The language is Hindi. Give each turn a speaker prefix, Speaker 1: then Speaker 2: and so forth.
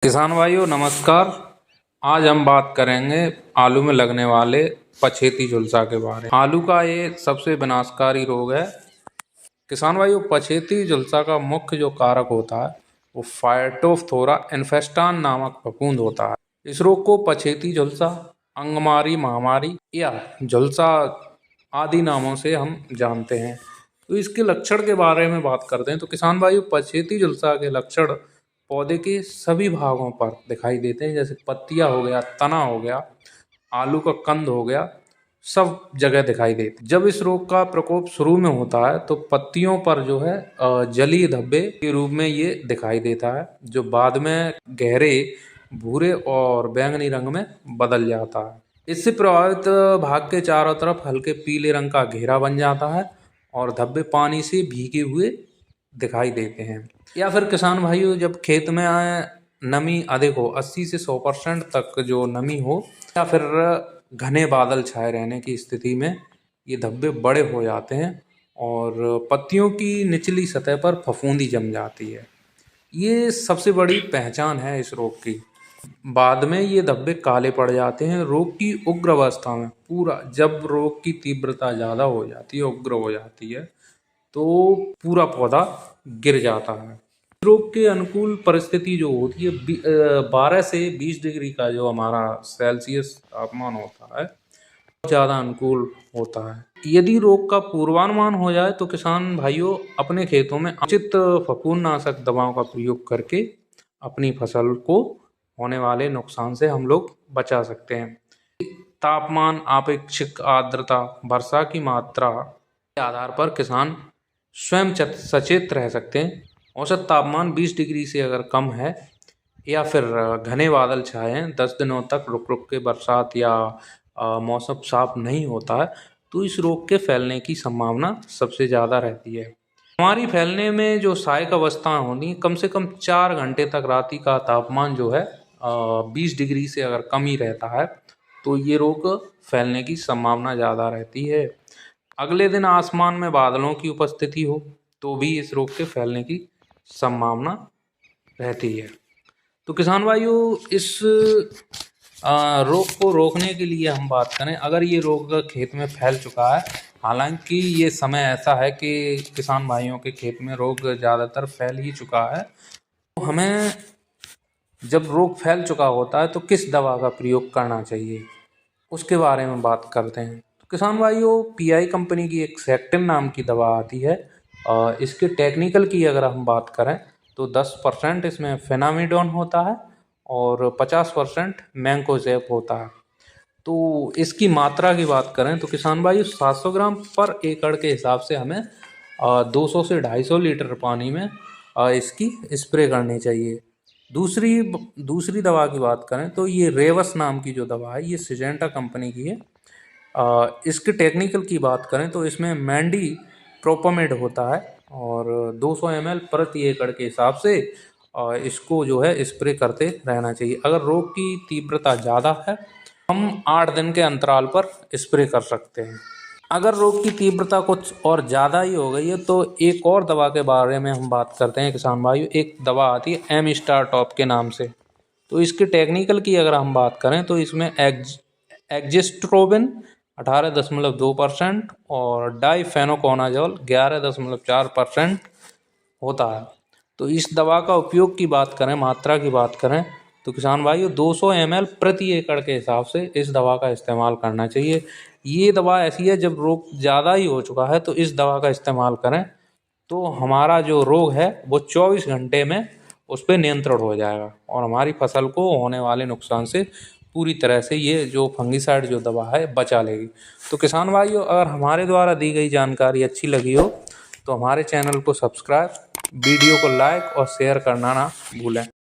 Speaker 1: किसान भाइयों नमस्कार। आज हम बात करेंगे आलू में लगने वाले पछेती झुलसा के बारे में। आलू का ये सबसे विनाशकारी रोग है। किसान भाइयों, पछेती झुलसा का मुख्य जो कारक होता है वो फाइटोफथोरा इन्फेस्टान नामक फफूंद होता है। इस रोग को पछेती झुलसा, अंगमारी महामारी या झुलसा आदि नामों से हम जानते हैं। तो इसके लक्षण के बारे में बात करते हैं। तो किसान भाइयों, पछेती झुलसा के लक्षण पौधे के सभी भागों पर दिखाई देते हैं, जैसे पत्तियां हो गया, तना हो गया, आलू का कंद हो गया, सब जगह दिखाई देते। जब इस रोग का प्रकोप शुरू में होता है तो पत्तियों पर जो है जलीय धब्बे के रूप में ये दिखाई देता है, जो बाद में गहरे भूरे और बैंगनी रंग में बदल जाता है। इससे प्रभावित भाग के चारों तरफ हल्के पीले रंग का घेरा बन जाता है और धब्बे पानी से भीगे हुए दिखाई देते हैं। या फिर किसान भाइयों, जब खेत में नमी अधिक हो, 80 से 100% तक जो नमी हो, या फिर घने बादल छाए रहने की स्थिति में ये धब्बे बड़े हो जाते हैं और पत्तियों की निचली सतह पर फफूंदी जम जाती है। ये सबसे बड़ी पहचान है इस रोग की। बाद में ये धब्बे काले पड़ जाते हैं। रोग की उग्र अवस्था में पूरा, जब रोग की तीव्रता ज़्यादा हो जाती है, उग्र हो जाती है, तो पूरा पौधा गिर जाता है। रोग के अनुकूल परिस्थिति जो होती है, 12 से 20 डिग्री का जो हमारा सेल्सियस तापमान होता है, ज़्यादा अनुकूल होता है। यदि रोग का पूर्वानुमान हो जाए तो किसान भाइयों अपने खेतों में उचित फफूंदनाशक दवाओं का प्रयोग करके अपनी फसल को होने वाले नुकसान से हम लोग बचा सकते हैं। तापमान, आपेक्षिक आर्द्रता, वर्षा की मात्रा के आधार पर किसान स्वयं सचेत रह सकते हैं। औसत तापमान 20 डिग्री से अगर कम है या फिर घने बादल छाए हैं, 10 दिनों तक रुक रुक के बरसात या मौसम साफ नहीं होता है, तो इस रोग के फैलने की संभावना सबसे ज़्यादा रहती है। हमारी फैलने में जो सहायक अवस्थाएं होनी, कम से कम 4 घंटे तक रात्रि का तापमान जो है 20 डिग्री से अगर कम ही रहता है तो ये रोग फैलने की संभावना ज़्यादा रहती है। अगले दिन आसमान में बादलों की उपस्थिति हो तो भी इस रोग के फैलने की संभावना रहती है। तो किसान भाइयों, इस रोग को रोकने के लिए हम बात करें, अगर ये रोग खेत में फैल चुका है, हालांकि ये समय ऐसा है कि किसान भाइयों के खेत में रोग ज़्यादातर फैल ही चुका है, तो हमें जब रोग फैल चुका होता है तो किस दवा का प्रयोग करना चाहिए उसके बारे में बात करते हैं। तो किसान भाइयों, पीआई कंपनी की एक सेक्टिन नाम की दवा आती है। इसके टेक्निकल की अगर हम बात करें तो 10% इसमें फेनामिडोन होता है और 50% मैंकोजेब होता है। तो इसकी मात्रा की बात करें तो किसान भाई 700 ग्राम पर एकड़ के हिसाब से हमें 200 से 250 लीटर पानी में इसकी स्प्रे करनी चाहिए। दूसरी दवा की बात करें तो ये रेवस नाम की जो दवा है, ये सिजेंटा कंपनी की है। इसके टेक्निकल की बात करें तो इसमें मैंडी प्रोपोमेड होता है और 200 ml प्रति एकड़ के हिसाब से इसको जो है स्प्रे करते रहना चाहिए। अगर रोग की तीव्रता ज़्यादा है, हम 8 दिन के अंतराल पर स्प्रे कर सकते हैं। अगर रोग की तीव्रता कुछ और ज़्यादा ही हो गई है तो एक और दवा के बारे में हम बात करते हैं किसान भाइयों। एक दवा आती है एम स्टार टॉप के नाम से। तो इसके टेक्निकल की अगर हम बात करें तो इसमें एग्जिस्ट्रोबिन 18.2% और डाइफेनोकोनाजोल 11.4% होता है। तो इस दवा का उपयोग की बात करें, मात्रा की बात करें तो किसान भाइयों 200 ml प्रति एकड़ के हिसाब से इस दवा का इस्तेमाल करना चाहिए। ये दवा ऐसी है, जब रोग ज़्यादा ही हो चुका है तो इस दवा का इस्तेमाल करें तो हमारा जो रोग है वो 24 घंटे में उस पर नियंत्रण हो जाएगा और हमारी फसल को होने वाले नुकसान से पूरी तरह से ये जो फंगिसाइड जो दवा है बचा लेगी। तो किसान भाइयों, अगर हमारे द्वारा दी गई जानकारी अच्छी लगी हो तो हमारे चैनल को सब्सक्राइब, वीडियो को लाइक और शेयर करना ना भूलें।